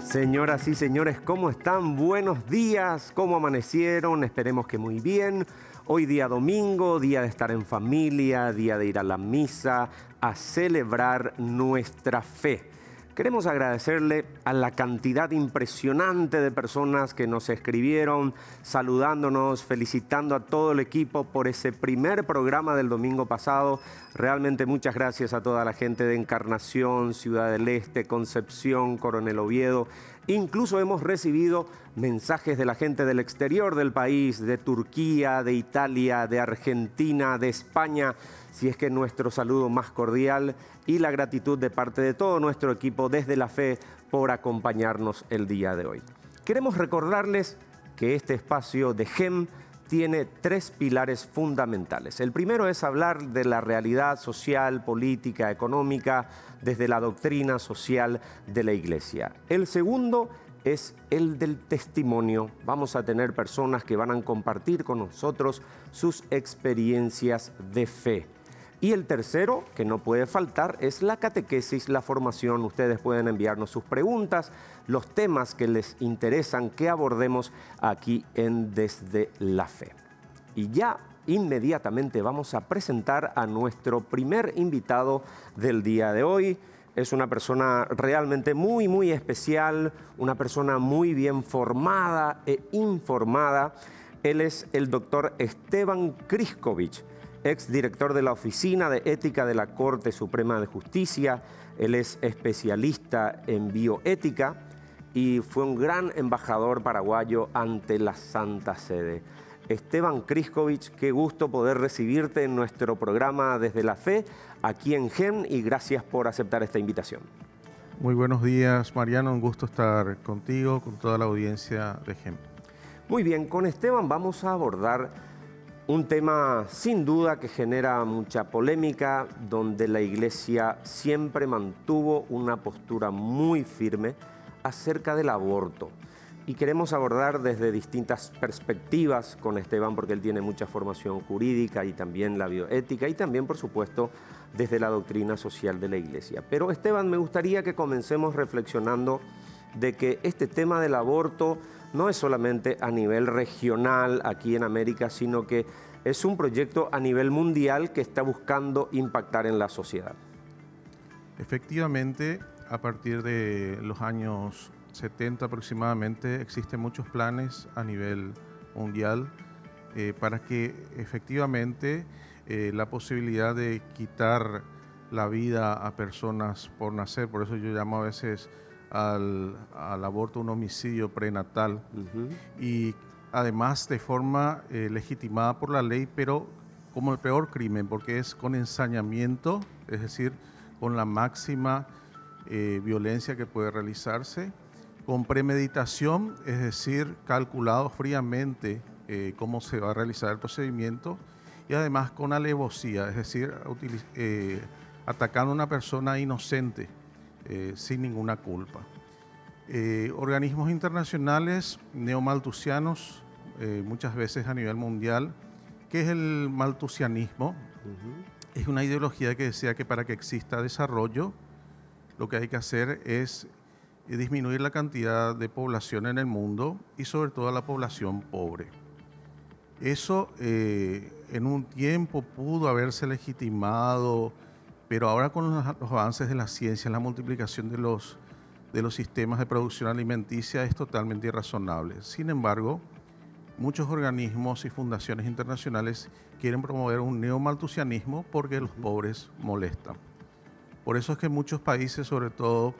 Señoras y señores, ¿cómo están? Buenos días, ¿cómo amanecieron? Esperemos que muy bien. Hoy día domingo, día de estar en familia, día de ir a la misa, a celebrar nuestra fe. Queremos agradecerle a la cantidad impresionante de personas que nos escribieron, saludándonos, felicitando a todo el equipo por ese primer programa del domingo pasado. Realmente muchas gracias a toda la gente de Encarnación, Ciudad del Este, Concepción, Coronel Oviedo. Incluso hemos recibido mensajes de la gente del exterior del país, de Turquía, de Italia, de Argentina, de España. Si es que nuestro saludo más cordial y la gratitud de parte de todo nuestro equipo desde la fe por acompañarnos el día de hoy. Queremos recordarles que este espacio de GEM tiene tres pilares fundamentales. El primero es hablar de la realidad social, política, económica, desde la doctrina social de la Iglesia. El segundo es el del testimonio. Vamos a tener personas que van a compartir con nosotros sus experiencias de fe. Y el tercero, que no puede faltar, es la catequesis, la formación. Ustedes pueden enviarnos sus preguntas, los temas que les interesan que abordemos aquí en Desde la Fe. Y ya inmediatamente vamos a presentar a nuestro primer invitado del día de hoy. Es una persona realmente muy especial, una persona muy bien formada e informada. Él es el doctor Esteban Kriskovic, exdirector de la Oficina de Ética de la Corte Suprema de Justicia. Él es especialista en bioética y fue un gran embajador paraguayo ante la Santa Sede. Esteban Kriskovic, qué gusto poder recibirte en nuestro programa Desde la Fe, aquí en GEM, y gracias por aceptar esta invitación. Muy buenos días, Mariano, un gusto estar contigo, con toda la audiencia de GEM. Muy bien, con Esteban vamos a abordar un tema sin duda que genera mucha polémica, donde la Iglesia siempre mantuvo una postura muy firme acerca del aborto. Y queremos abordar desde distintas perspectivas con Esteban, porque él tiene mucha formación jurídica y también la bioética y también, por supuesto, desde la doctrina social de la Iglesia. Pero Esteban, me gustaría que comencemos reflexionando de que este tema del aborto no es solamente a nivel regional aquí en América, sino que es un proyecto a nivel mundial que está buscando impactar en la sociedad. Efectivamente, a partir de los años 70 aproximadamente, existen muchos planes a nivel mundial para que efectivamente la posibilidad de quitar la vida a personas por nacer, por eso yo llamo a veces al aborto un homicidio prenatal, y además de forma legitimada por la ley, pero como el peor crimen, porque es con ensañamiento, es decir, con la máxima violencia que puede realizarse, con premeditación, es decir, calculado fríamente cómo se va a realizar el procedimiento, y además con alevosía, es decir, atacando a una persona inocente sin ninguna culpa. Organismos internacionales neomalthusianos, muchas veces a nivel mundial. ¿Qué es el malthusianismo? Es una ideología que decía que para que exista desarrollo, lo que hay que hacer es disminuir la cantidad de población en el mundo y sobre todo la población pobre. Eso en un tiempo pudo haberse legitimado, pero ahora con los avances de la ciencia, la multiplicación de los sistemas de producción alimenticia es totalmente irrazonable. Sin embargo, muchos organismos y fundaciones internacionales quieren promover un neomalthusianismo porque los pobres molestan. Por eso es que en muchos países, sobre todo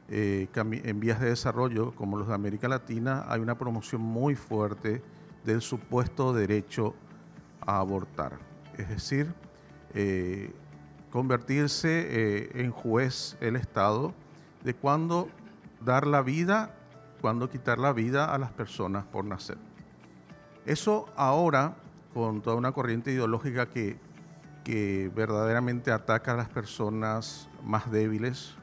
en vías de desarrollo, como los de América Latina, hay una promoción muy fuerte del supuesto derecho a abortar. Es decir, convertirse en juez el Estado de cuándo dar la vida, cuándo quitar la vida a las personas por nacer. Eso ahora, con toda una corriente ideológica que verdaderamente ataca a las personas más débiles,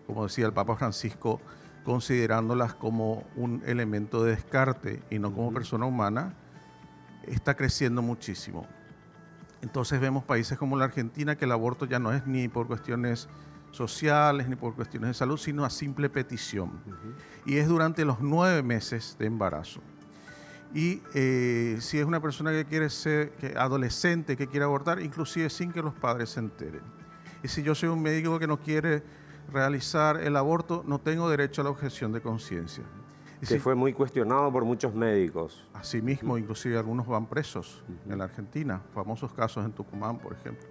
como decía el Papa Francisco, considerándolas como un elemento de descarte y no como persona humana, está creciendo muchísimo. Entonces vemos países como la Argentina que el aborto ya no es ni por cuestiones sociales ni por cuestiones de salud, sino a simple petición. Y es durante los 9 meses de embarazo. Y si es una persona que quiere ser adolescente, que quiere abortar, inclusive sin que los padres se enteren. Y si yo soy un médico que no quiere realizar el aborto, no tengo derecho a la objeción de conciencia. Que fue muy cuestionado por muchos médicos. Asimismo, inclusive algunos van presos en la Argentina, famosos casos en Tucumán, por ejemplo.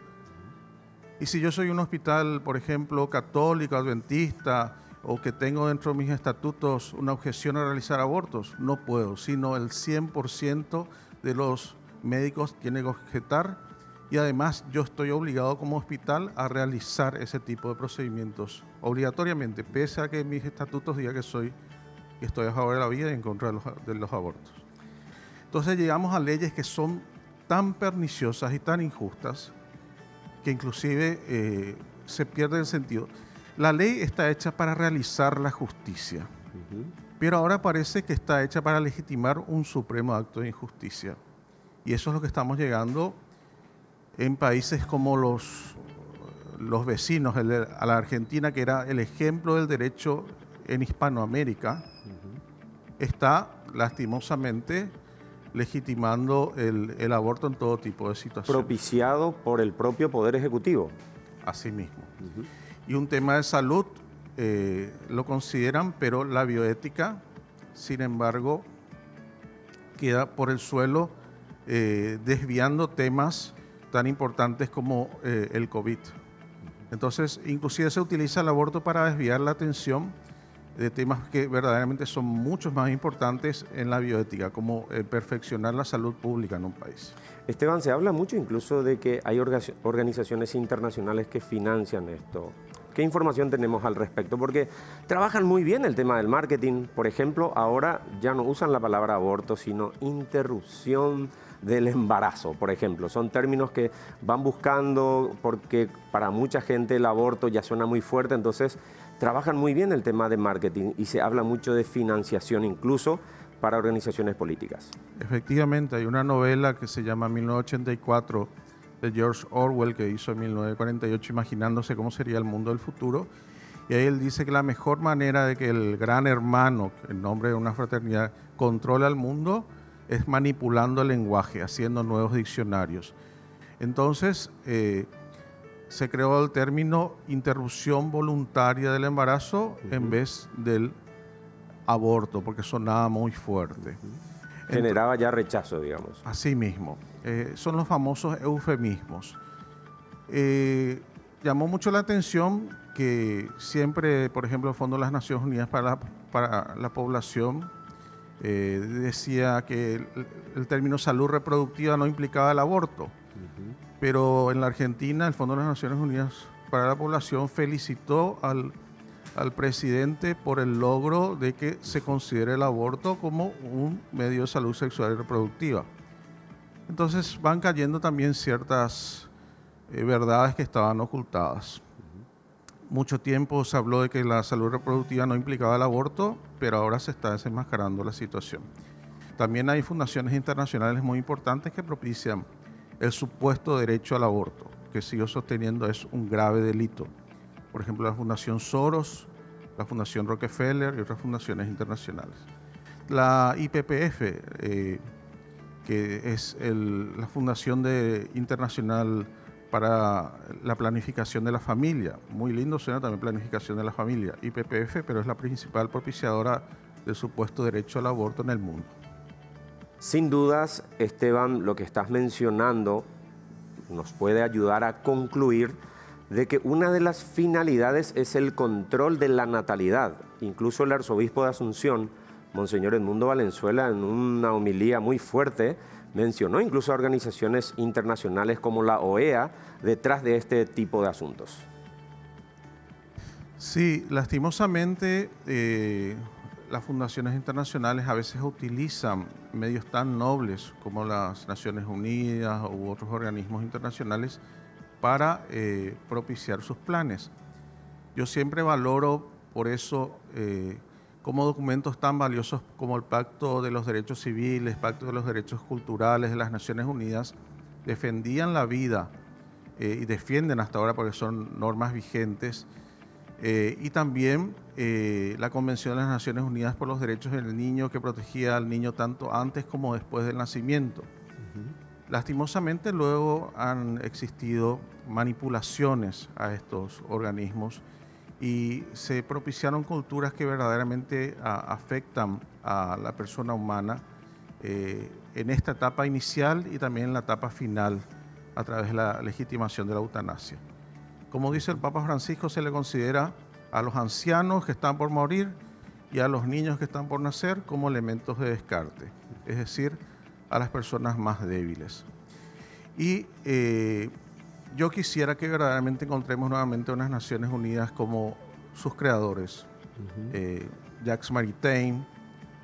Y si yo soy un hospital, por ejemplo, católico, adventista, o que tengo dentro de mis estatutos una objeción a realizar abortos, no puedo, sino el 100% de los médicos tiene que objetar, y además yo estoy obligado como hospital a realizar ese tipo de procedimientos obligatoriamente, pese a que mis estatutos digan que estoy a favor de la vida y en contra de los abortos. Entonces llegamos a leyes que son tan perniciosas y tan injustas que inclusive se pierde el sentido. La ley está hecha para realizar la justicia, pero ahora parece que está hecha para legitimar un supremo acto de injusticia. Y eso es lo que estamos llegando en países como los vecinos, a la Argentina, que era el ejemplo del derecho en Hispanoamérica, está lastimosamente legitimando el aborto en todo tipo de situaciones. Propiciado por el propio Poder Ejecutivo. Así mismo. Y un tema de salud lo consideran, pero la bioética, sin embargo, queda por el suelo desviando temas tan importantes como el COVID. Entonces, inclusive se utiliza el aborto para desviar la atención de temas que verdaderamente son muchos más importantes en la bioética, como perfeccionar la salud pública en un país. Esteban, se habla mucho incluso de que hay organizaciones internacionales que financian esto. ¿Qué información tenemos al respecto? Porque trabajan muy bien el tema del marketing. Por ejemplo, ahora ya no usan la palabra aborto, sino interrupción del embarazo, por ejemplo. Son términos que van buscando porque para mucha gente el aborto ya suena muy fuerte, entonces trabajan muy bien el tema de marketing y se habla mucho de financiación incluso para organizaciones políticas. Efectivamente, hay una novela que se llama 1984 de George Orwell, que hizo en 1948, imaginándose cómo sería el mundo del futuro. Y ahí él dice que la mejor manera de que el gran hermano, en nombre de una fraternidad, controle al mundo es manipulando el lenguaje, haciendo nuevos diccionarios. Entonces, se creó el término interrupción voluntaria del embarazo en vez del aborto, porque sonaba muy fuerte. Generaba ya rechazo, digamos. Así mismo. Son los famosos eufemismos. Llamó mucho la atención que siempre, por ejemplo, el Fondo de las Naciones Unidas para la Población decía que el término salud reproductiva no implicaba el aborto. Pero en la Argentina, el Fondo de las Naciones Unidas para la Población felicitó al presidente por el logro de que se considere el aborto como un medio de salud sexual y reproductiva. Entonces van cayendo también ciertas verdades que estaban ocultadas. Mucho tiempo se habló de que la salud reproductiva no implicaba el aborto, pero ahora se está desenmascarando la situación. También hay fundaciones internacionales muy importantes que propician el supuesto derecho al aborto, que sigo sosteniendo es un grave delito. Por ejemplo, la Fundación Soros, la Fundación Rockefeller y otras fundaciones internacionales. La IPPF, que es la Fundación Internacional para la Planificación de la Familia. Muy lindo suena también planificación de la familia. IPPF, pero es la principal propiciadora del supuesto derecho al aborto en el mundo. Sin dudas, Esteban, lo que estás mencionando nos puede ayudar a concluir de que una de las finalidades es el control de la natalidad. Incluso el arzobispo de Asunción, Monseñor Edmundo Valenzuela, en una homilía muy fuerte, mencionó incluso a organizaciones internacionales como la OEA detrás de este tipo de asuntos. Sí, lastimosamente las fundaciones internacionales a veces utilizan medios tan nobles como las Naciones Unidas u otros organismos internacionales para propiciar sus planes. Yo siempre valoro por eso cómo documentos tan valiosos como el Pacto de los Derechos Civiles, Pacto de los Derechos Culturales de las Naciones Unidas, defendían la vida y defienden hasta ahora porque son normas vigentes, y también la Convención de las Naciones Unidas por los Derechos del Niño, que protegía al niño tanto antes como después del nacimiento. Lastimosamente luego han existido manipulaciones a estos organismos y se propiciaron culturas que verdaderamente afectan a la persona humana en esta etapa inicial y también en la etapa final a través de la legitimación de la eutanasia. Como dice el Papa Francisco, se le considera a los ancianos que están por morir y a los niños que están por nacer como elementos de descarte, es decir, a las personas más débiles. Y yo quisiera que verdaderamente encontremos nuevamente unas Naciones Unidas como sus creadores. Jacques Maritain,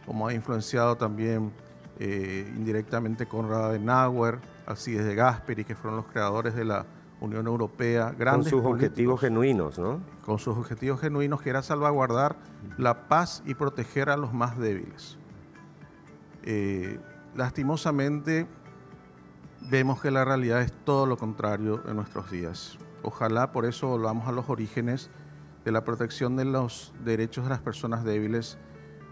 como ha influenciado también indirectamente Konrad Adenauer, Alcides de Gasperi, que fueron los creadores de la Unión Europea. Grandes con sus políticos, objetivos genuinos, ¿no? Con sus objetivos genuinos, que era salvaguardar la paz y proteger a los más débiles. Lastimosamente, vemos que la realidad es todo lo contrario en nuestros días. Ojalá por eso volvamos a los orígenes de la protección de los derechos de las personas débiles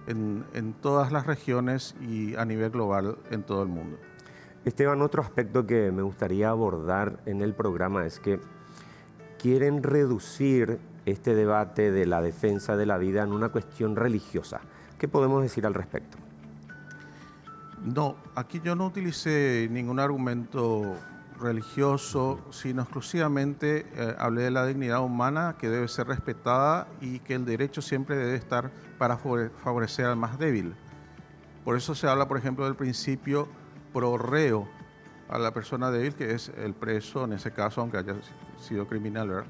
en todas las regiones y a nivel global en todo el mundo. Esteban, otro aspecto que me gustaría abordar en el programa es que quieren reducir este debate de la defensa de la vida en una cuestión religiosa. ¿Qué podemos decir al respecto? No, aquí yo no utilicé ningún argumento religioso, sino exclusivamente hablé de la dignidad humana que debe ser respetada y que el derecho siempre debe estar para favorecer al más débil. Por eso se habla, por ejemplo, del principio pro reo a la persona débil, que es el preso en ese caso, aunque haya sido criminal, ¿verdad?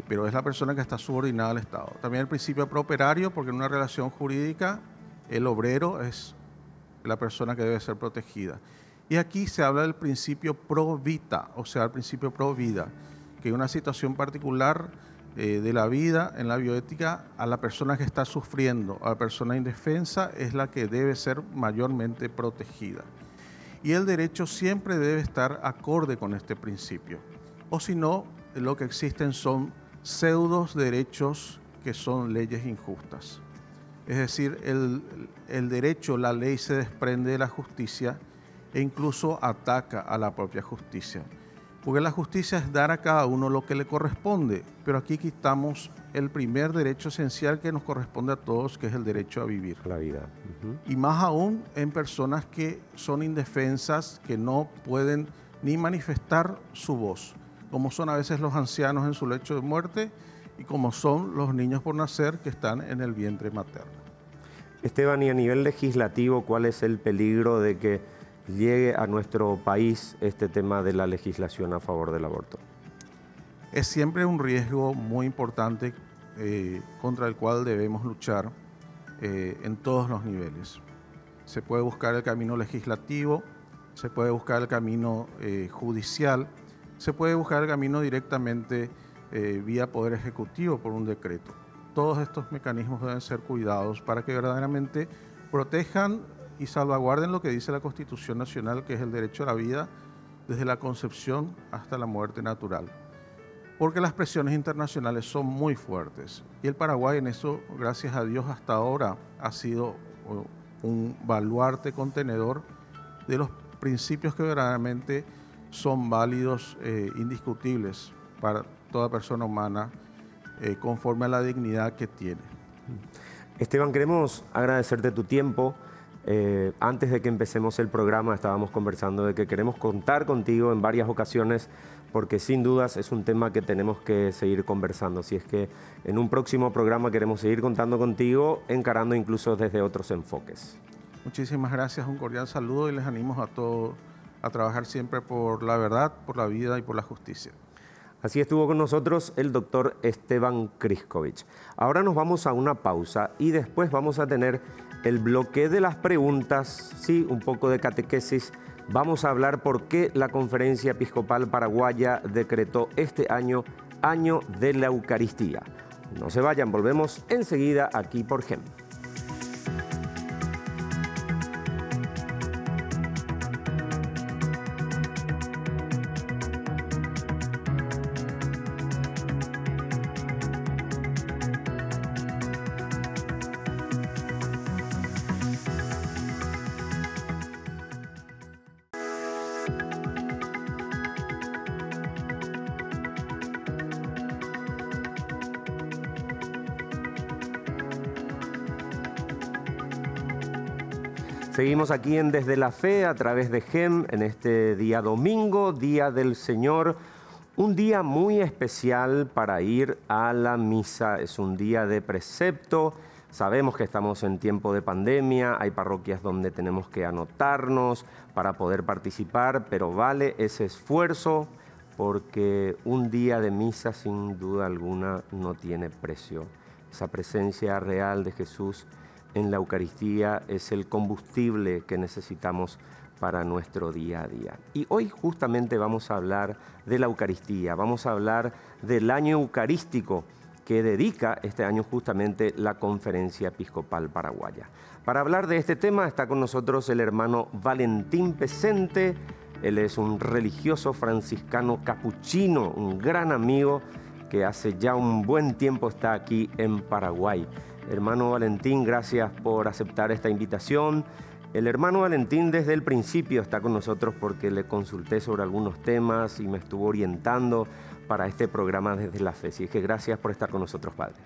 Pero es la persona que está subordinada al Estado. También el principio pro operario, porque en una relación jurídica el obrero es la persona que debe ser protegida. Y aquí se habla del principio pro vita, o sea, el principio pro vida, que en una situación particular de la vida, en la bioética, a la persona que está sufriendo, a la persona indefensa, es la que debe ser mayormente protegida. Y el derecho siempre debe estar acorde con este principio. O si no, lo que existen son pseudos derechos que son leyes injustas. Es decir, el derecho, la ley se desprende de la justicia e incluso ataca a la propia justicia. Porque la justicia es dar a cada uno lo que le corresponde, pero aquí quitamos el primer derecho esencial que nos corresponde a todos, que es el derecho a vivir. La vida. Y más aún en personas que son indefensas, que no pueden ni manifestar su voz, como son a veces los ancianos en su lecho de muerte y como son los niños por nacer que están en el vientre materno. Esteban, y a nivel legislativo, ¿cuál es el peligro de que llegue a nuestro país este tema de la legislación a favor del aborto? Es siempre un riesgo muy importante contra el cual debemos luchar en todos los niveles. Se puede buscar el camino legislativo, se puede buscar el camino judicial, se puede buscar el camino directamente vía Poder Ejecutivo por un decreto. Todos estos mecanismos deben ser cuidados para que verdaderamente protejan y salvaguarden lo que dice la Constitución Nacional, que es el derecho a la vida desde la concepción hasta la muerte natural. Porque las presiones internacionales son muy fuertes y el Paraguay en eso, gracias a Dios, hasta ahora ha sido un baluarte contenedor de los principios que verdaderamente son válidos, indiscutibles para toda persona humana, conforme a la dignidad que tiene. Esteban, queremos agradecerte tu tiempo. Antes de que empecemos el programa estábamos conversando de que queremos contar contigo en varias ocasiones porque sin dudas es un tema que tenemos que seguir conversando. Así es que en un próximo programa queremos seguir contando contigo, encarando incluso desde otros enfoques. Muchísimas gracias, un cordial saludo y les animo a todos a trabajar siempre por la verdad, por la vida y por la justicia. Así estuvo con nosotros el doctor Esteban Kryskovic. Ahora nos vamos a una pausa y después vamos a tener el bloque de las preguntas, sí, un poco de catequesis. Vamos a hablar por qué la Conferencia Episcopal Paraguaya decretó este año Año de la Eucaristía. No se vayan, volvemos enseguida aquí por GEM. Seguimos aquí en Desde la Fe a través de GEM en este día domingo, Día del Señor. Un día muy especial para ir a la misa. Es un día de precepto. Sabemos que estamos en tiempo de pandemia. Hay parroquias donde tenemos que anotarnos para poder participar, pero vale ese esfuerzo porque un día de misa sin duda alguna no tiene precio. Esa presencia real de Jesús en la Eucaristía es el combustible que necesitamos para nuestro día a día. Y hoy justamente vamos a hablar de la Eucaristía, vamos a hablar del año eucarístico que dedica este año justamente la Conferencia Episcopal Paraguaya. Para hablar de este tema está con nosotros el hermano Valentín Pesente. Él es un religioso franciscano capuchino, un gran amigo que hace ya un buen tiempo está aquí en Paraguay. Hermano Valentín, gracias por aceptar esta invitación. El hermano Valentín desde el principio está con nosotros porque le consulté sobre algunos temas y me estuvo orientando para este programa Desde la Fe. Así que gracias por estar con nosotros, Padre.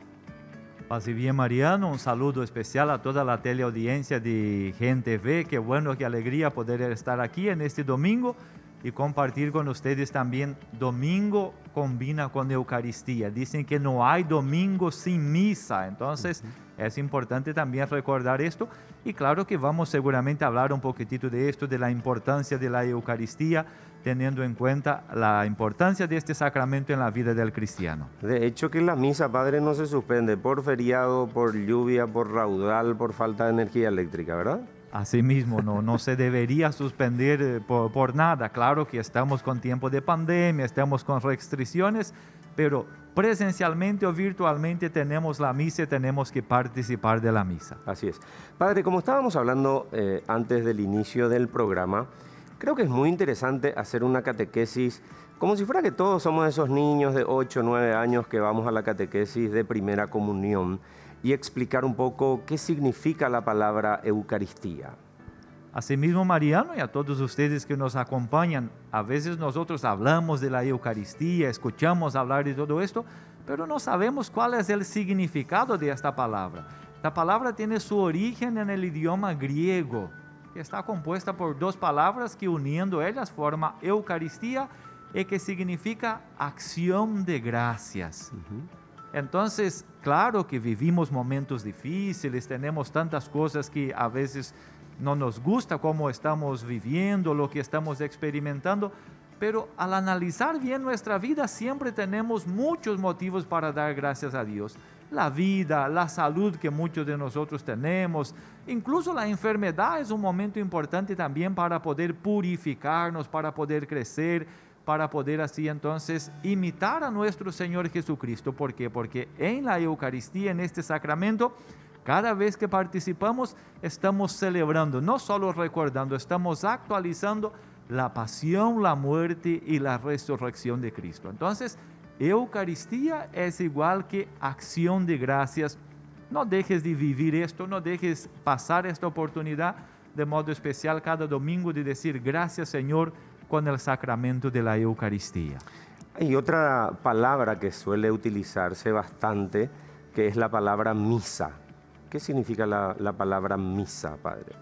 Paz y bien, Mariano. Un saludo especial a toda la teleaudiencia de GEM-TV. Qué bueno, qué alegría poder estar aquí en este domingo y compartir con ustedes también. Domingo combina con Eucaristía. Dicen que no hay domingo sin misa. Entonces, es importante también recordar esto. Y claro que vamos seguramente a hablar un poquitito de esto, de la importancia de la Eucaristía, teniendo en cuenta la importancia de este sacramento en la vida del cristiano. De hecho que la misa, Padre, no se suspende por feriado, por lluvia, por raudal, por falta de energía eléctrica, ¿verdad? Asimismo, no se debería suspender por nada. Claro que estamos con tiempo de pandemia, estamos con restricciones, pero presencialmente o virtualmente tenemos la misa y tenemos que participar de la misa. Así es. Padre, como estábamos hablando antes del inicio del programa, creo que es muy interesante hacer una catequesis como si fuera que todos somos esos niños de 8 o 9 años que vamos a la catequesis de primera comunión y explicar un poco qué significa la palabra Eucaristía. Asimismo, Mariano, y a todos ustedes que nos acompañan, a veces nosotros hablamos de la Eucaristía, escuchamos hablar de todo esto, pero no sabemos cuál es el significado de esta palabra. Esta palabra tiene su origen en el idioma griego, que está compuesta por dos palabras que uniendo ellas forma Eucaristía y que significa acción de gracias. Entonces, claro que vivimos momentos difíciles, tenemos tantas cosas que a veces no nos gusta cómo estamos viviendo, lo que estamos experimentando, pero al analizar bien nuestra vida siempre tenemos muchos motivos para dar gracias a Dios. La vida, la salud que muchos de nosotros tenemos, incluso la enfermedad es un momento importante también para poder purificarnos, para poder crecer, para poder así entonces imitar a nuestro Señor Jesucristo. ¿Por qué? Porque en la Eucaristía, en este sacramento, cada vez que participamos estamos celebrando, no solo recordando, estamos actualizando la pasión, la muerte y la resurrección de Cristo. Entonces, Eucaristía es igual que acción de gracias. No dejes de vivir esto, no dejes pasar esta oportunidad de modo especial cada domingo de decir gracias, Señor, con el sacramento de la Eucaristía. Hay otra palabra que suele utilizarse bastante, que es la palabra misa. ¿Qué significa la palabra misa, Padre?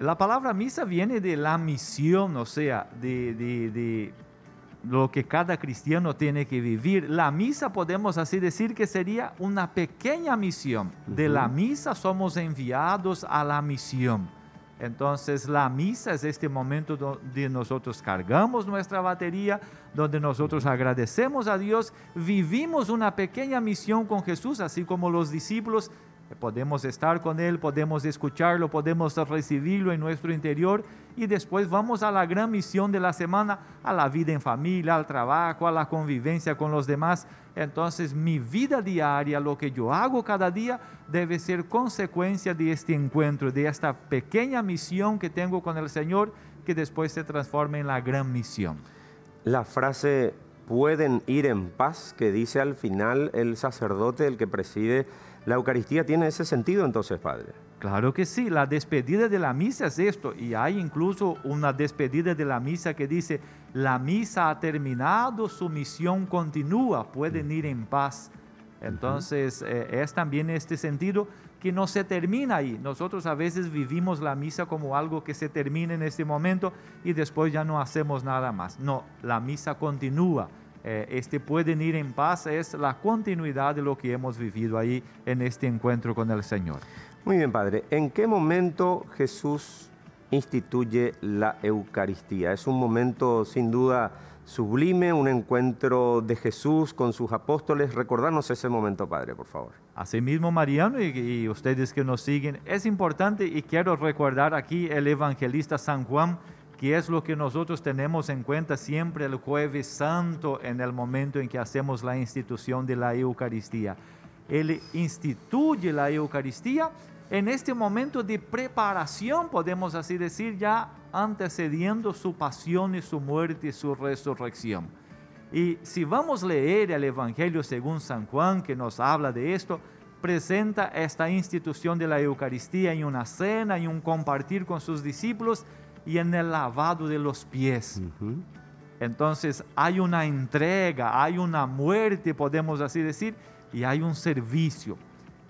La palabra misa viene de la misión, o sea, de lo que cada cristiano tiene que vivir. La misa podemos así decir que sería una pequeña misión. De la misa somos enviados a la misión. Entonces la misa es este momento donde nosotros cargamos nuestra batería, donde nosotros agradecemos a Dios, vivimos una pequeña misión con Jesús, así como los discípulos. Podemos estar con Él, podemos escucharlo, podemos recibirlo en nuestro interior y después vamos a la gran misión de la semana, a la vida en familia, al trabajo, a la convivencia con los demás. Entonces mi vida diaria, lo que yo hago cada día, debe ser consecuencia de este encuentro, de esta pequeña misión que tengo con el Señor, que después se transforma en la gran misión. La frase "pueden ir en paz" que dice al final el sacerdote, el que preside la Eucaristía, ¿tiene ese sentido entonces, Padre? Claro que sí, la despedida de la misa es esto, y hay incluso una despedida de la misa que dice: la misa ha terminado, su misión continúa, pueden ir en paz. Entonces es también este sentido que no se termina ahí. Nosotros a veces vivimos la misa como algo que se termina en este momento y después ya no hacemos nada más. No, la misa continúa. Pueden ir en paz es la continuidad de lo que hemos vivido ahí en este encuentro con el Señor. Muy bien, Padre. ¿En qué momento Jesús instituye la Eucaristía? Es un momento sin duda sublime, un encuentro de Jesús con sus apóstoles. Recordarnos ese momento, Padre, por favor. Asimismo, Mariano, y ustedes que nos siguen, es importante y quiero recordar aquí el evangelista San Juan, que es lo que nosotros tenemos en cuenta siempre el Jueves Santo en el momento en que hacemos la institución de la Eucaristía. Él instituye la Eucaristía en este momento de preparación, podemos así decir, ya antecediendo su pasión y su muerte y su resurrección. Y si vamos a leer el Evangelio según San Juan, que nos habla de esto, presenta esta institución de la Eucaristía en una cena, en un compartir con sus discípulos y en el lavado de los pies. Entonces hay una entrega, hay una muerte, podemos así decir, y hay un servicio.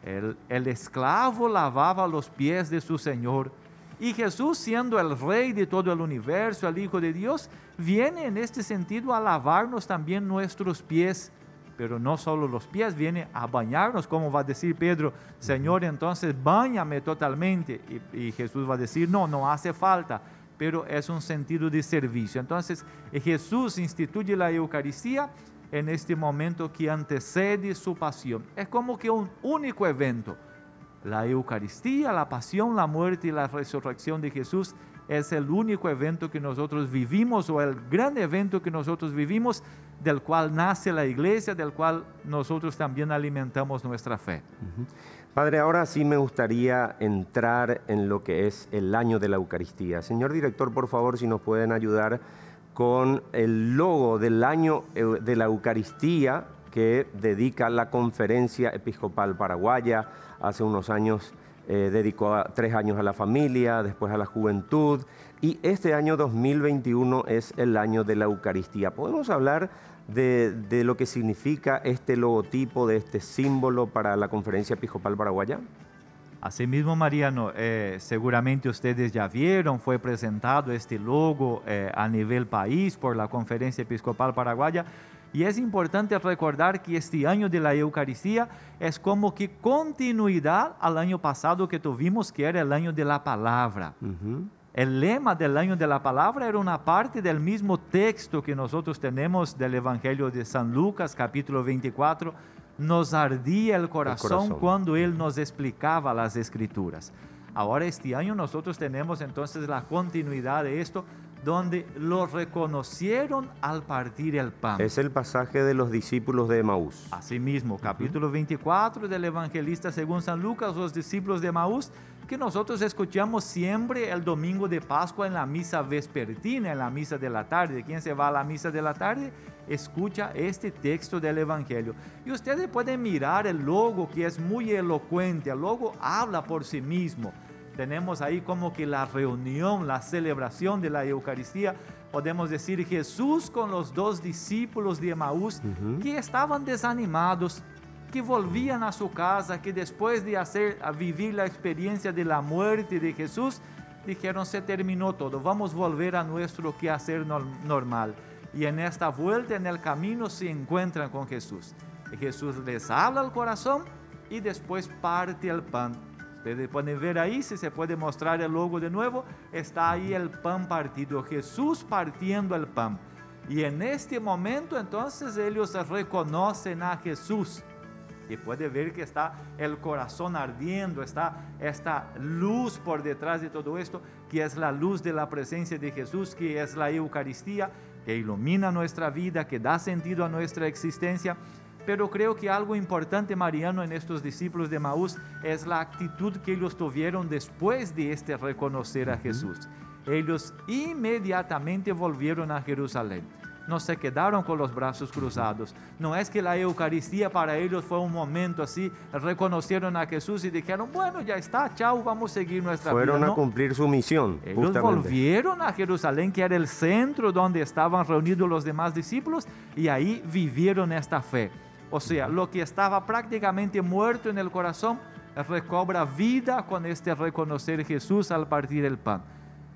El esclavo lavaba los pies de su Señor y Jesús, siendo el Rey de todo el universo, el Hijo de Dios, viene en este sentido a lavarnos también nuestros pies, pero no solo los pies, viene a bañarnos, como va a decir Pedro, Señor, entonces báñame totalmente, y Jesús va a decir, no hace falta, pero es un sentido de servicio. Entonces Jesús instituye la Eucaristía en este momento que antecede su pasión. Es como que un único evento. La Eucaristía, la pasión, la muerte y la resurrección de Jesús es el único evento que nosotros vivimos, o el gran evento que nosotros vivimos, del cual nace la iglesia, del cual nosotros también alimentamos nuestra fe. Padre, ahora sí me gustaría entrar en lo que es el año de la Eucaristía. Señor director, por favor, si nos pueden ayudar con el logo del año de la Eucaristía que dedica la Conferencia Episcopal Paraguaya. Hace unos años dedicó 3 años a la familia, después a la juventud, y este año 2021 es el año de la Eucaristía. ¿Podemos hablar de lo que significa este logotipo, de este símbolo para la Conferencia Episcopal Paraguaya? Asimismo, Mariano, seguramente ustedes ya vieron, fue presentado este logo a nivel país por la Conferencia Episcopal Paraguaya, y es importante recordar que este año de la Eucaristía es como que continuidad al año pasado que tuvimos, que era el año de la palabra. El lema del año de la palabra era una parte del mismo texto que nosotros tenemos del Evangelio de San Lucas, capítulo 24, nos ardía el corazón cuando Él nos explicaba las Escrituras. Ahora este año nosotros tenemos entonces la continuidad de esto, donde lo reconocieron al partir el pan. Es el pasaje de los discípulos de Emaús. Asimismo, capítulo 24 del Evangelista según San Lucas, los discípulos de Emaús, que nosotros escuchamos siempre el domingo de Pascua en la misa vespertina, en la misa de la tarde. ¿Quién se va a la misa de la tarde? Escucha este texto del Evangelio. Y ustedes pueden mirar el logo, que es muy elocuente. El logo habla por sí mismo. Tenemos ahí como que la reunión, la celebración de la Eucaristía. Podemos decir Jesús con los 2 discípulos de Emaús que estaban desanimados, que volvían a su casa, que después de vivir la experiencia de la muerte de Jesús, dijeron, se terminó todo, vamos a volver a nuestro quehacer normal. Y en esta vuelta, en el camino, se encuentran con Jesús. Y Jesús les habla al corazón y después parte el pan. Ustedes pueden ver ahí, si se puede mostrar el logo de nuevo, está ahí el pan partido, Jesús partiendo el pan. Y en este momento entonces ellos reconocen a Jesús. Y puede ver que está el corazón ardiendo, está esta luz por detrás de todo esto, que es la luz de la presencia de Jesús, que es la Eucaristía, que ilumina nuestra vida, que da sentido a nuestra existencia. Pero creo que algo importante, Mariano, en estos discípulos de Emaús es la actitud que ellos tuvieron después de reconocer a Jesús. Ellos inmediatamente volvieron a Jerusalén. No se quedaron con los brazos cruzados. No es que la Eucaristía para ellos fue un momento así, reconocieron a Jesús y dijeron, bueno, ya está, chao, vamos a seguir nuestra vida. Fueron a cumplir su misión. Ellos volvieron a Jerusalén, que era el centro donde estaban reunidos los demás discípulos, y ahí vivieron esta fe. O sea, lo que estaba prácticamente muerto en el corazón recobra vida con este reconocer Jesús al partir el pan.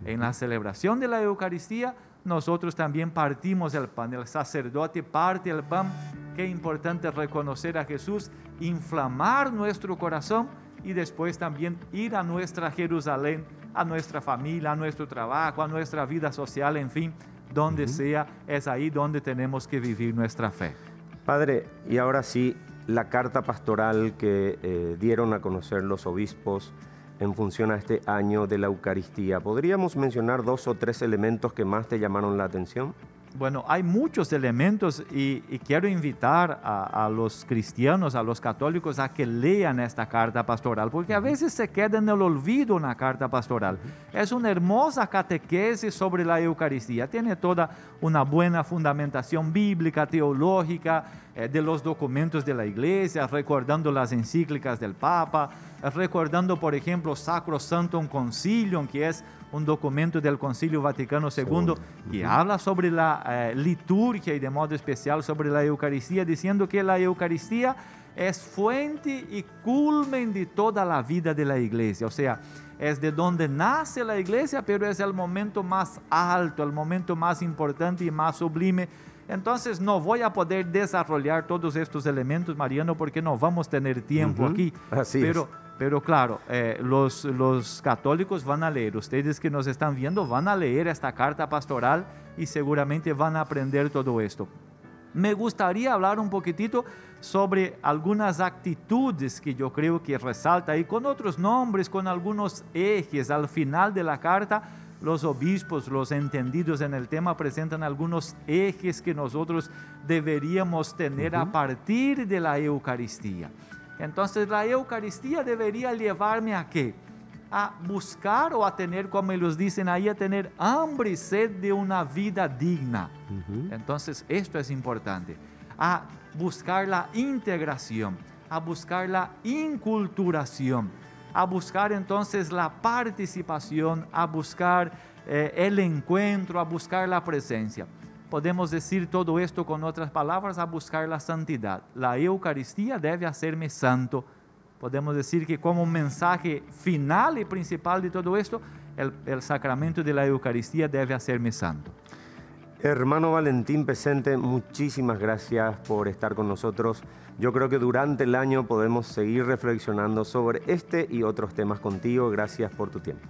En la celebración de la Eucaristía, nosotros también partimos el pan. El sacerdote parte el pan. Qué importante reconocer a Jesús, inflamar nuestro corazón y después también ir a nuestra Jerusalén, a nuestra familia, a nuestro trabajo, a nuestra vida social, en fin, donde sea, es ahí donde tenemos que vivir nuestra fe. Padre, y ahora sí, la carta pastoral que dieron a conocer los obispos en función a este año de la Eucaristía. ¿Podríamos mencionar 2 o 3 elementos que más te llamaron la atención? Bueno, hay muchos elementos y quiero invitar a los cristianos, a los católicos, a que lean esta carta pastoral, porque a veces se queda en el olvido una carta pastoral. Es una hermosa catequesis sobre la Eucaristía, tiene toda una buena fundamentación bíblica, teológica, de los documentos de la Iglesia, recordando las encíclicas del Papa, recordando, por ejemplo, Sacro Sanctum Concilium, que es un documento del Concilio Vaticano II, que habla sobre la liturgia y de modo especial sobre la Eucaristía, diciendo que la Eucaristía es fuente y culmen de toda la vida de la Iglesia. O sea, es de donde nace la Iglesia, pero es el momento más alto, el momento más importante y más sublime. Entonces no voy a poder desarrollar todos estos elementos, Mariano, porque no vamos a tener tiempo aquí. Así pero claro, los católicos van a leer, ustedes que nos están viendo van a leer esta carta pastoral y seguramente van a aprender todo esto. Me gustaría hablar un poquitito sobre algunas actitudes que yo creo que resalta y con otros nombres, con algunos ejes. Al final de la carta, los obispos, los entendidos en el tema, presentan algunos ejes que nosotros deberíamos tener a partir de la Eucaristía. Entonces, la Eucaristía debería llevarme ¿a qué? A buscar o a tener, como ellos dicen ahí, a tener hambre y sed de una vida digna. Entonces, esto es importante. A buscar la integración, a buscar la inculturación, a buscar entonces la participación, a buscar el encuentro, a buscar la presencia. Podemos decir todo esto con otras palabras, a buscar la santidad. La Eucaristía debe hacerme santo. Podemos decir que como mensaje final y principal de todo esto, el sacramento de la Eucaristía debe hacerme santo. Hermano Valentín Pesente, muchísimas gracias por estar con nosotros. Yo creo que durante el año podemos seguir reflexionando sobre este y otros temas contigo. Gracias por tu tiempo.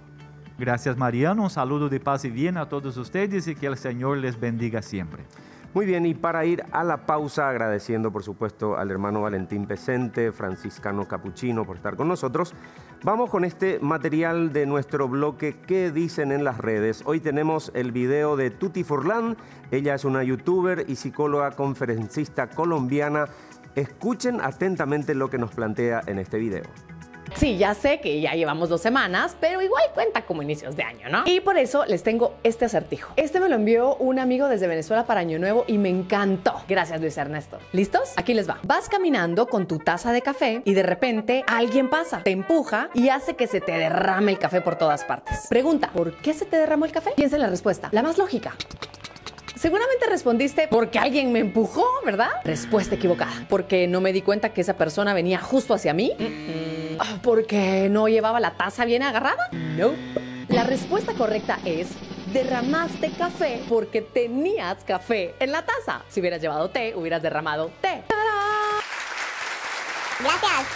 Gracias, Mariano. Un saludo de paz y bien a todos ustedes y que el Señor les bendiga siempre. Muy bien, y para ir a la pausa, agradeciendo por supuesto al hermano Valentín Pesente, franciscano capuchino, por estar con nosotros, vamos con este material de nuestro bloque ¿Qué dicen en las redes? Hoy tenemos el video de Tuti Furlan. Ella es una youtuber y psicóloga conferencista colombiana. Escuchen atentamente lo que nos plantea en este video. Sí, ya sé que ya llevamos 2 semanas, pero igual cuenta como inicios de año, ¿no? Y por eso les tengo este acertijo. Este me lo envió un amigo desde Venezuela para Año Nuevo y me encantó. Gracias, Luis Ernesto. ¿Listos? Aquí les va. Vas caminando con tu taza de café y de repente alguien pasa, te empuja y hace que se te derrame el café por todas partes. Pregunta, ¿por qué se te derramó el café? Piensa en la respuesta, la más lógica. Seguramente respondiste porque alguien me empujó, ¿verdad? Respuesta equivocada. Porque no me di cuenta que esa persona venía justo hacia mí. ¿Porque no llevaba la taza bien agarrada? No. La respuesta correcta es: derramaste café porque tenías café en la taza. Si hubieras llevado té, hubieras derramado té. ¡Tarán! Gracias.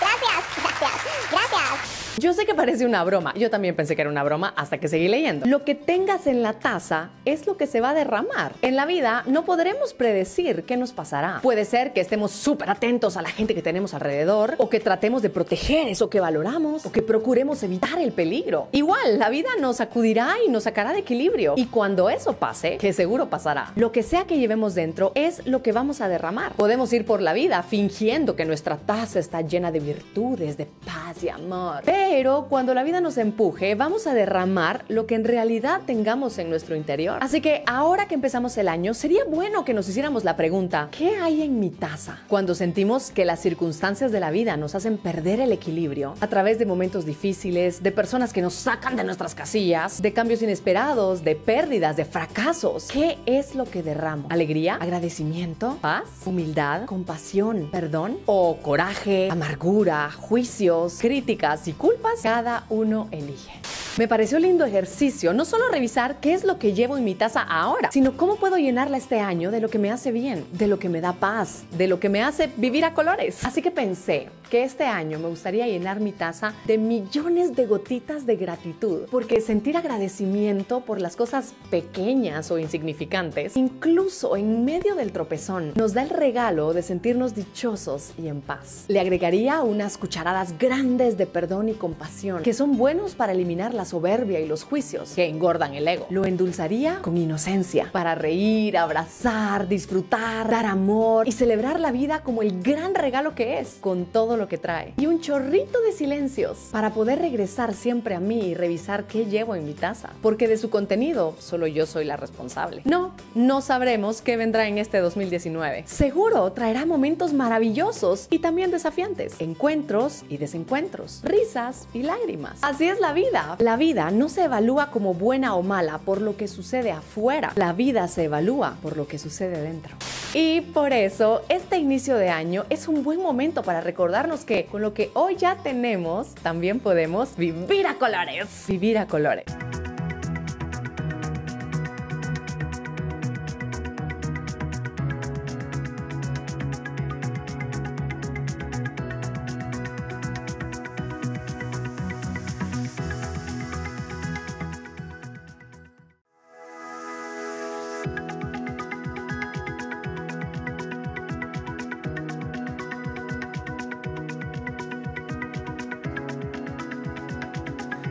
Yo sé que parece una broma. Yo también pensé que era una broma hasta que seguí leyendo. Lo que tengas en la taza es lo que se va a derramar. En la vida no podremos predecir qué nos pasará. Puede ser que estemos súper atentos a la gente que tenemos alrededor, o que tratemos de proteger eso que valoramos, o que procuremos evitar el peligro. Igual, la vida nos sacudirá y nos sacará de equilibrio. Y cuando eso pase, que seguro pasará, lo que sea que llevemos dentro es lo que vamos a derramar. Podemos ir por la vida fingiendo que nuestra taza está llena de virtudes, de paz y amor. Pero cuando la vida nos empuje, vamos a derramar lo que en realidad tengamos en nuestro interior. Así que ahora que empezamos el año, sería bueno que nos hiciéramos la pregunta, ¿qué hay en mi taza? Cuando sentimos que las circunstancias de la vida nos hacen perder el equilibrio a través de momentos difíciles, de personas que nos sacan de nuestras casillas, de cambios inesperados, de pérdidas, de fracasos, ¿qué es lo que derramo? ¿Alegría? ¿Agradecimiento? ¿Paz? ¿Humildad? ¿Compasión? ¿Perdón? ¿O coraje? ¿Amargura? ¿Juicios? ¿Críticas y culpas? Cada uno elige. Me pareció lindo ejercicio no solo revisar qué es lo que llevo en mi taza ahora, sino cómo puedo llenarla este año de lo que me hace bien, de lo que me da paz, de lo que me hace vivir a colores. Así que pensé que este año me gustaría llenar mi taza de millones de gotitas de gratitud, porque sentir agradecimiento por las cosas pequeñas o insignificantes, incluso en medio del tropezón, nos da el regalo de sentirnos dichosos y en paz. Le agregaría unas cucharadas grandes de perdón y compasión, que son buenos para eliminar la soberbia y los juicios que engordan el ego. Lo endulzaría con inocencia, para reír, abrazar, disfrutar, dar amor y celebrar la vida como el gran regalo que es, con todo lo que trae. Y un chorrito de silencios para poder regresar siempre a mí y revisar qué llevo en mi taza, porque de su contenido solo yo soy la responsable. No sabremos qué vendrá en este 2019. Seguro traerá momentos maravillosos y también desafiantes, encuentros y desencuentros, risas y lágrimas. Así es la vida. La vida no se evalúa como buena o mala por lo que sucede afuera. La vida se evalúa por lo que sucede dentro. Y por eso, este inicio de año es un buen momento para recordarnos que con lo que hoy ya tenemos, también podemos vivir a colores. Vivir a colores.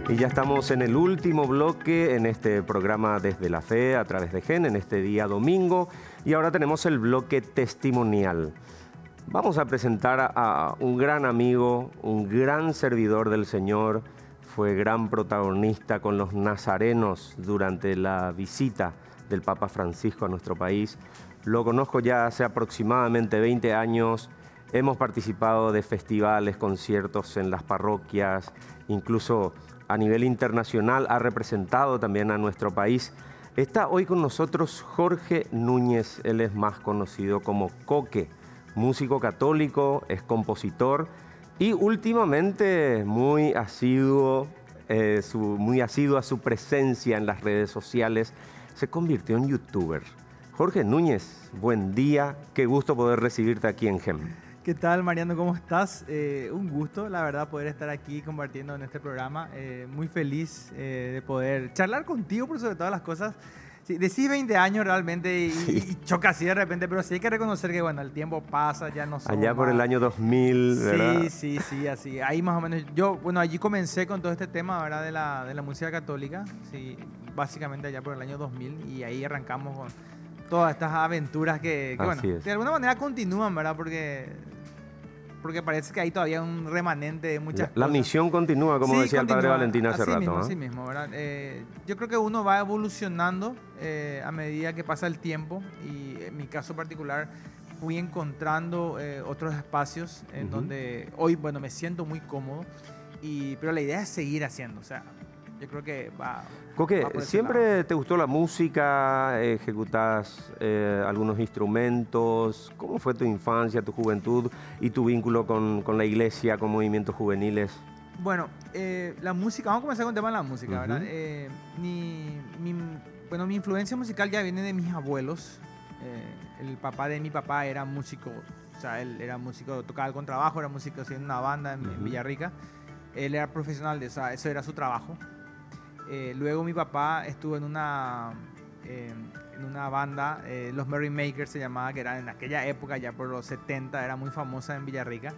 Y ya estamos en el último bloque en este programa Desde la Fe a través de GEN, en este día domingo. Y ahora tenemos el bloque testimonial. Vamos a presentar a un gran amigo, un gran servidor del Señor. Fue gran protagonista con los nazarenos durante la visita del Papa Francisco a nuestro país. Lo conozco ya hace aproximadamente 20 años. Hemos participado de festivales, conciertos en las parroquias, incluso a nivel internacional ha representado también a nuestro país. Está hoy con nosotros Jorge Núñez, él es más conocido como Coque, músico católico, es compositor y últimamente muy asiduo a su presencia en las redes sociales, se convirtió en youtuber. Jorge Núñez, buen día, qué gusto poder recibirte aquí en GEM. ¿Qué tal, Mariano? ¿Cómo estás? Un gusto, la verdad, poder estar aquí compartiendo en este programa. Muy feliz de poder charlar contigo por sobre todas las cosas. Sí, decís 20 años realmente y choca así de repente, pero sí hay que reconocer que, bueno, el tiempo pasa, ya no somos allá por el año 2000, ¿verdad? Sí, así. Ahí más o menos. Yo, bueno, allí comencé con todo este tema, ¿verdad? De la música católica, sí, básicamente allá por el año 2000 y ahí arrancamos con todas estas aventuras que bueno, de alguna manera continúan, ¿verdad? Porque parece que hay todavía un remanente de muchas cosas. La misión continúa, como decía el Padre Valentín hace rato. Mismo, así mismo, ¿verdad? Yo creo que uno va evolucionando a medida que pasa el tiempo y en mi caso particular fui encontrando otros espacios en donde hoy, bueno, me siento muy cómodo, pero la idea es seguir haciendo, o sea, yo creo que va... Coque, ¿siempre te gustó la música? ¿Ejecutás algunos instrumentos? ¿Cómo fue tu infancia, tu juventud y tu vínculo con la iglesia, con movimientos juveniles? Bueno, la música, vamos a comenzar con el tema de la música, ¿verdad? Mi influencia musical ya viene de mis abuelos. El papá de mi papá era músico, o sea, él era músico, tocaba el contrabajo, era músico en una banda en Villarrica. Él era profesional de eso era su trabajo. Luego mi papá estuvo en una banda, los Merrymakers se llamaba, que era en aquella época, ya por los 70, era muy famosa en Villarrica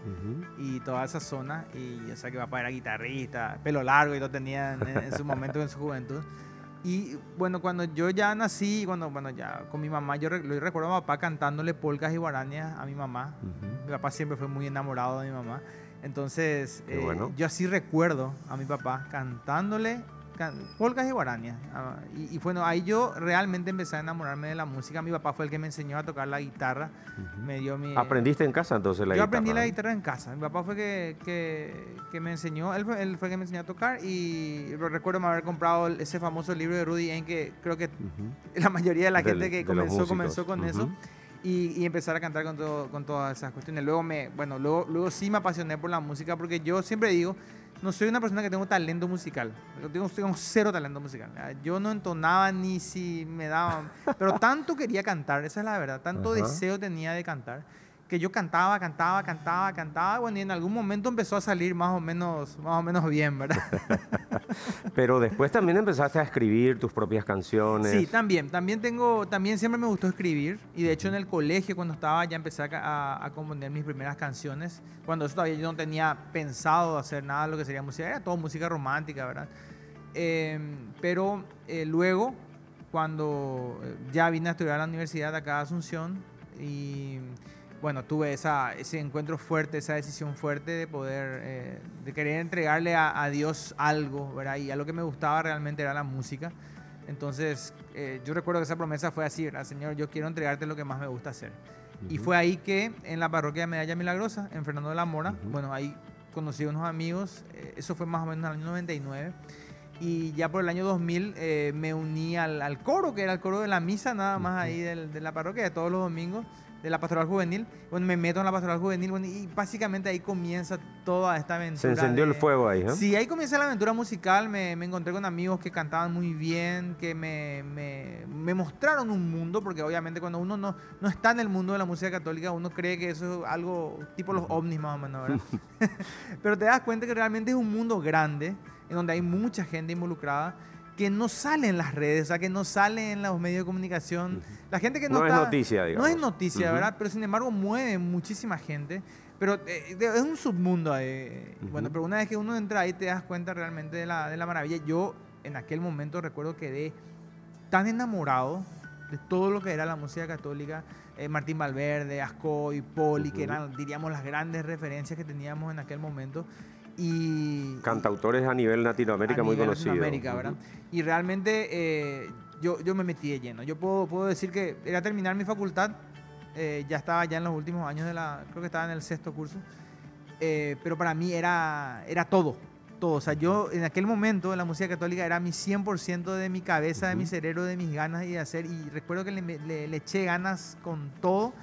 y toda esa zona. Y o sea que mi papá era guitarrista, pelo largo y lo tenía en su momento, en su juventud. Y bueno, cuando yo ya nací, ya con mi mamá, yo recuerdo a mi papá cantándole polcas y guarañas a mi mamá. Mi papá siempre fue muy enamorado de mi mamá. Entonces, bueno. yo así recuerdo a mi papá cantándole polcas y guaranías. Y bueno, ahí yo realmente empecé a enamorarme de la música. Mi papá fue el que me enseñó a tocar la guitarra. Me dio mi... ¿Aprendiste en casa entonces la Yo guitarra? aprendí la guitarra en casa. Mi papá fue que me enseñó, él fue el que me enseñó a tocar, y recuerdo haber comprado ese famoso libro de Rudy Ain, que creo que la mayoría de la gente que comenzó con eso. Y empezar a cantar con todas esas cuestiones. Luego sí me apasioné por la música, porque yo siempre digo, no soy una persona que tengo talento musical. Tengo cero talento musical. Yo no entonaba ni si me daban, pero tanto quería cantar, esa es la verdad, tanto deseo tenía de cantar, que yo cantaba, bueno, y en algún momento empezó a salir más o menos bien, ¿verdad? Pero después también empezaste a escribir tus propias canciones. Sí, también siempre me gustó escribir, y de hecho en el colegio cuando estaba ya empecé a componer mis primeras canciones, cuando eso todavía yo no tenía pensado hacer nada de lo que sería música, era todo música romántica, ¿verdad? Pero luego, cuando ya vine a estudiar a la universidad de acá de Asunción, y bueno, tuve ese encuentro fuerte, esa decisión fuerte de poder, de querer entregarle a Dios algo, ¿verdad? Y a lo que me gustaba realmente era la música. Entonces, yo recuerdo que esa promesa fue así, ¿verdad? Señor, yo quiero entregarte lo que más me gusta hacer. Y fue ahí que en la parroquia de Medalla Milagrosa, en Fernando de la Mora, bueno, ahí conocí a unos amigos, eso fue más o menos en el año 99, y ya por el año 2000 me uní al coro, que era el coro de la misa nada más ahí de la parroquia, de todos los domingos, de la pastoral juvenil. Bueno, me meto en la pastoral juvenil, bueno, y básicamente ahí comienza toda esta aventura. Se encendió el fuego ahí, ¿eh? Sí, ahí comienza la aventura musical. Me encontré con amigos que cantaban muy bien, que me mostraron un mundo, porque obviamente cuando uno no está en el mundo de la música católica, uno cree que eso es algo tipo los ovnis más o menos, ¿verdad? Pero te das cuenta que realmente es un mundo grande, en donde hay mucha gente involucrada, que no sale en las redes, o sea, que no sale en los medios de comunicación. La gente que no es noticia, digamos. No es noticia, ¿verdad? Pero sin embargo mueve muchísima gente. Pero es un submundo. Bueno, pero una vez que uno entra ahí te das cuenta realmente de la maravilla. Yo en aquel momento recuerdo que quedé tan enamorado de todo lo que era la música católica. Martín Valverde, Ascoy, Poli, que eran, diríamos, las grandes referencias que teníamos en aquel momento. Y cantautores a nivel Latinoamérica muy conocidos. ¿Verdad? Y realmente yo me metí de lleno. Yo puedo decir que era terminar mi facultad, ya estaba ya en los últimos años creo que estaba en el 6º curso, pero para mí era todo. O sea, yo en aquel momento la música católica era mi 100% de mi cabeza, de mi cerebro, de mis ganas y de hacer, y recuerdo que le eché ganas con todo.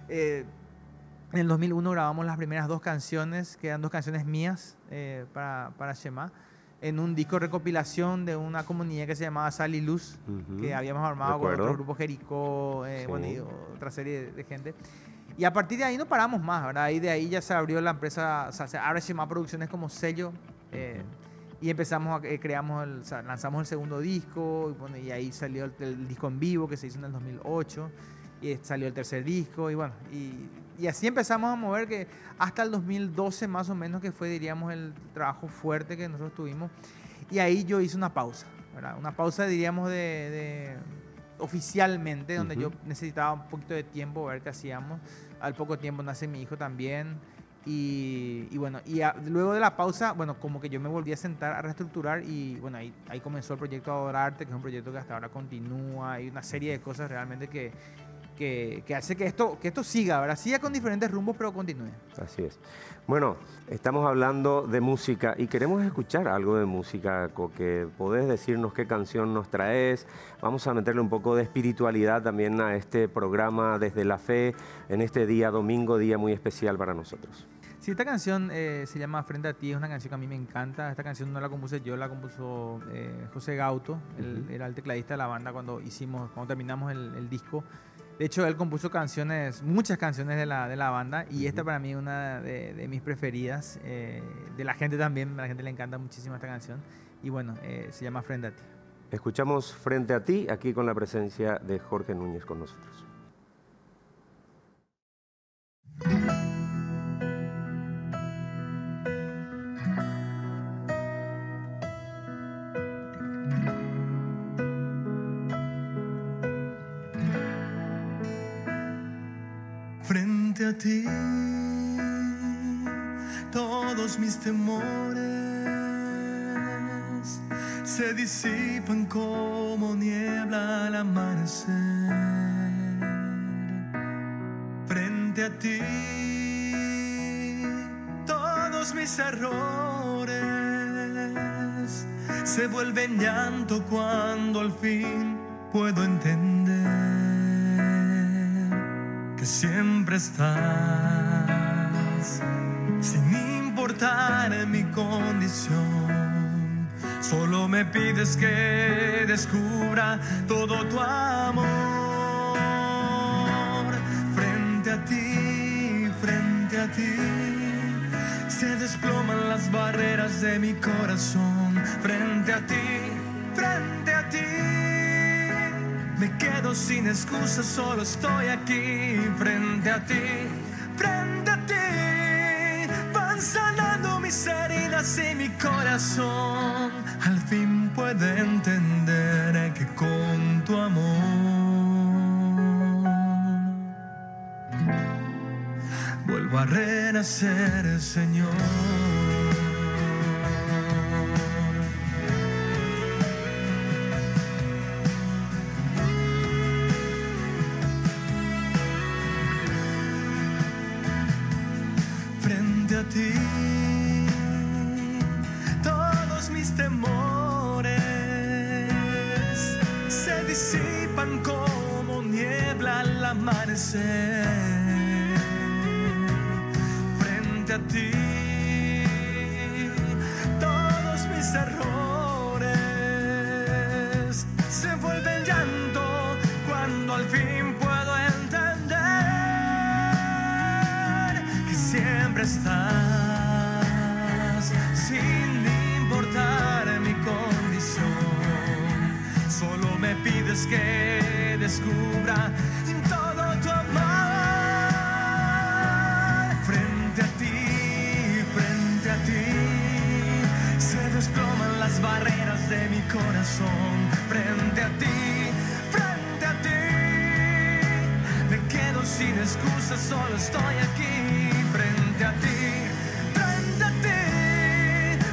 En el 2001 grabamos las primeras 2 canciones, que eran 2 canciones mías para Shema, en un disco recopilación de una comunidad que se llamaba Sal y Luz, que habíamos armado con otro grupo, Jericó, bueno, y otra serie de gente. Y a partir de ahí no paramos más, ¿verdad? Y de ahí ya se abrió la empresa, o sea, se abre Shema Producciones como sello, y empezamos lanzamos el segundo disco, y, bueno, y ahí salió el disco en vivo que se hizo en el 2008, y salió el tercer disco, y bueno, y así empezamos a mover, que hasta el 2012 más o menos, que fue, diríamos, el trabajo fuerte que nosotros tuvimos. Y ahí yo hice una pausa, ¿verdad? Una pausa, diríamos, oficialmente, donde yo necesitaba un poquito de tiempo, ver qué hacíamos. Al poco tiempo nace mi hijo también. Y bueno, luego de la pausa, bueno, como que yo me volví a sentar a reestructurar, y bueno, ahí comenzó el proyecto Adorarte, que es un proyecto que hasta ahora continúa, y una serie de cosas realmente que hace que esto siga, ¿verdad? Siga con diferentes rumbos, pero continúe. Así es. Bueno, estamos hablando de música y queremos escuchar algo de música, que podés decirnos qué canción nos traes. Vamos a meterle un poco de espiritualidad también a este programa Desde la Fe, en este día domingo, día muy especial para nosotros. Sí, esta canción se llama Frente a Ti, es una canción que a mí me encanta. Esta canción no la compuse yo, la compuso José Gauto, él era el tecladista de la banda cuando terminamos el disco. De hecho, él compuso muchas canciones de la banda, y esta para mí es una de mis preferidas. De la gente también, a la gente le encanta muchísimo esta canción. Y bueno, se llama Frente a Ti. Escuchamos Frente a Ti, aquí con la presencia de Jorge Núñez con nosotros. Frente a ti todos mis temores se disipan como niebla al amanecer. Frente a ti, todos mis errores se vuelven llanto cuando al fin puedo entender que siempre estás, sin importar mi condición. Solo me pides que descubra todo tu amor. Frente a ti, se desploman las barreras de mi corazón. Frente a ti, me quedo sin excusas, solo estoy aquí. Frente a ti, van sanando mis heridas y mi corazón al fin puede entender que con tu amor vuelvo a renacer, Señor. Frente a ti, todos mis temores se disipan como niebla al amanecer. Frente a ti, todos mis errores se vuelven llanto cuando al fin puedo entender que siempre estás, sin importar mi condición. Solo me pides que descubra todo tu amor. Frente a ti, se desploman las barreras de mi corazón. Frente a ti, me quedo sin excusas, solo estoy aquí. Frente a ti,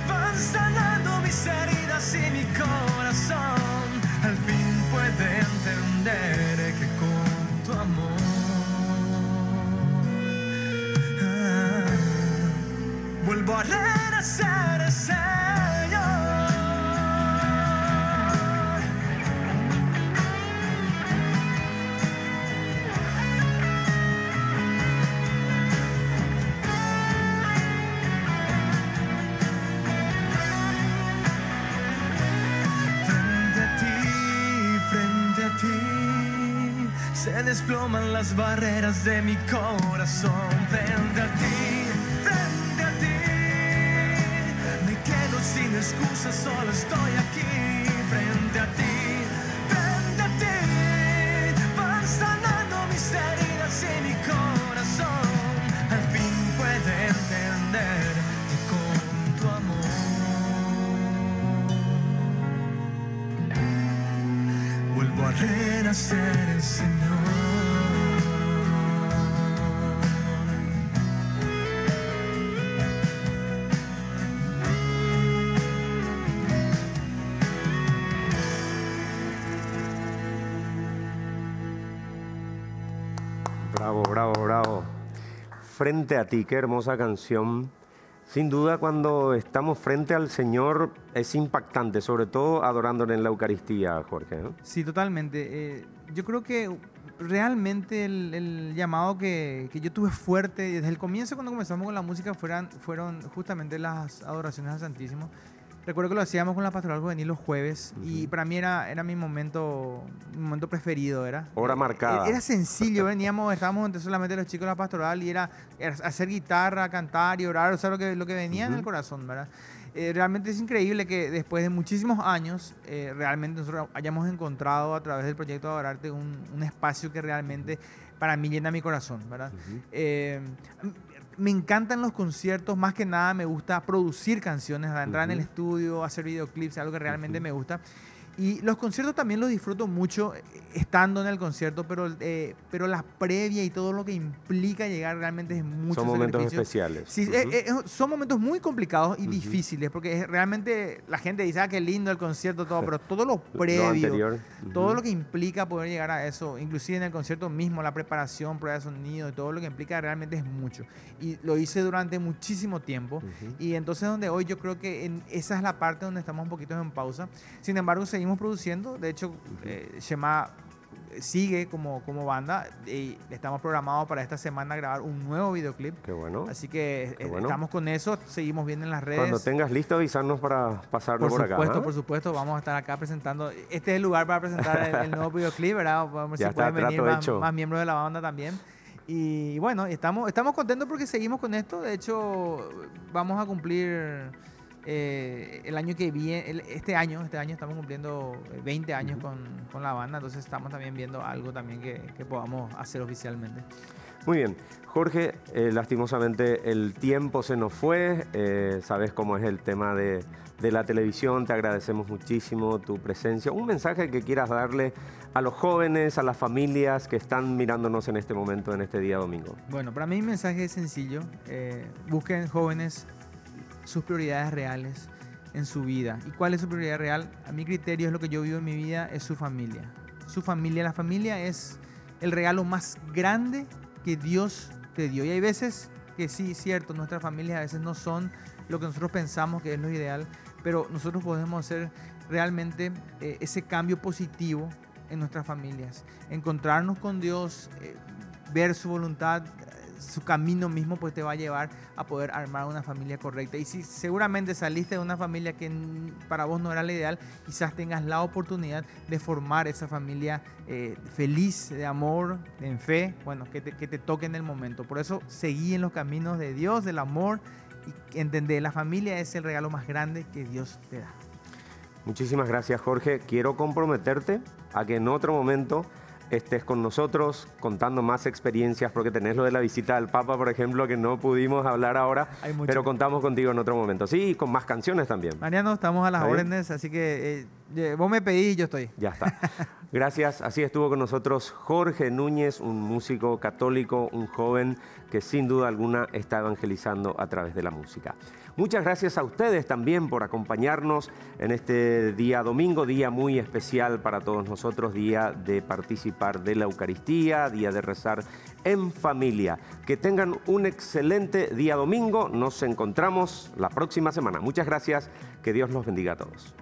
van sanando mis heridas y mi corazón al fin puede entender que con tu amor vuelvo a renacer, Señor. Frente a ti, se desploman las barreras de mi corazón. Frente a ti, me quedo sin excusas, solo estoy aquí. Frente a ti, van sanando mis heridas y mi corazón al fin puede entender que con tu amor vuelvo a renacer, Señor. Bravo, bravo, bravo. Frente a ti, qué hermosa canción. Sin duda, cuando estamos frente al Señor es impactante, sobre todo adorándole en la Eucaristía, Jorge, ¿no? Sí, totalmente. Yo creo que realmente el llamado que yo tuve fuerte desde el comienzo, cuando comenzamos con la música, fueron justamente las adoraciones al Santísimo. Recuerdo que lo hacíamos con la Pastoral Juvenil los jueves y para mí era mi momento preferido. Hora marcada. Era sencillo, estábamos entre solamente los chicos de la Pastoral y era hacer guitarra, cantar y orar, o sea, lo que venía en el corazón, ¿verdad? Realmente es increíble que después de muchísimos años, realmente nosotros hayamos encontrado a través del proyecto Adorarte un espacio que realmente para mí llena mi corazón, ¿verdad? Me encantan los conciertos, más que nada me gusta producir canciones, entrar en el estudio, hacer videoclips, algo que realmente me gusta. Y los conciertos también los disfruto mucho estando en el concierto, pero la previa y todo lo que implica llegar realmente es mucho. Son momentos especiales. Sí, son momentos muy complicados y difíciles, porque realmente la gente dice, qué lindo el concierto, todo, pero todo lo previo, lo anterior. todo lo que implica poder llegar a eso, inclusive en el concierto mismo, la preparación, prueba de sonido y todo lo que implica realmente es mucho. Y lo hice durante muchísimo tiempo, y entonces donde hoy yo creo que esa es la parte donde estamos un poquito en pausa. Sin embargo, seguimos produciendo. De hecho, Shema sigue como banda y estamos programados para esta semana grabar un nuevo videoclip. Qué bueno. Así que bueno. Estamos con eso, seguimos viendo en las redes. Cuando tengas listo, avisarnos para pasarlo por acá. Por supuesto, vamos a estar acá presentando. Este es el lugar para presentar el nuevo videoclip, ¿verdad? Vamos a ver si pueden venir más miembros de la banda también. Y bueno, estamos contentos porque seguimos con esto. De hecho, vamos a cumplir el año que viene, este año estamos cumpliendo 20 años con la banda, entonces estamos también viendo algo también que podamos hacer oficialmente. Muy bien. Jorge, lastimosamente el tiempo se nos fue, sabes cómo es el tema de la televisión, te agradecemos muchísimo tu presencia. Un mensaje que quieras darle a los jóvenes, a las familias que están mirándonos en este momento, en este día domingo. Bueno, para mí mi mensaje es sencillo, busquen jóvenes sus prioridades reales en su vida. ¿Y cuál es su prioridad real? A mi criterio es lo que yo vivo en mi vida, es su familia. Su familia, la familia es el regalo más grande que Dios te dio. Y hay veces que sí, cierto, nuestras familias a veces no son lo que nosotros pensamos que es lo ideal, pero nosotros podemos hacer realmente ese cambio positivo en nuestras familias. Encontrarnos con Dios, ver su voluntad, su camino mismo pues te va a llevar a poder armar una familia correcta. Y si seguramente saliste de una familia que para vos no era la ideal, quizás tengas la oportunidad de formar esa familia feliz, de amor, en fe, bueno, que te toque en el momento. Por eso seguí en los caminos de Dios, del amor, y entender, la familia es el regalo más grande que Dios te da. Muchísimas gracias, Jorge. Quiero comprometerte a que en otro momento estés con nosotros contando más experiencias, porque tenés lo de la visita del Papa, por ejemplo, que no pudimos hablar ahora, pero contamos contigo en otro momento. Sí, y con más canciones también. Mariano, estamos a las órdenes, así que vos me pedís y yo estoy. Ya está. Gracias. Así estuvo con nosotros Jorge Núñez, un músico católico, un joven que sin duda alguna está evangelizando a través de la música. Muchas gracias a ustedes también por acompañarnos en este día domingo, día muy especial para todos nosotros, día de participar de la Eucaristía, día de rezar en familia. Que tengan un excelente día domingo. Nos encontramos la próxima semana. Muchas gracias. Que Dios los bendiga a todos.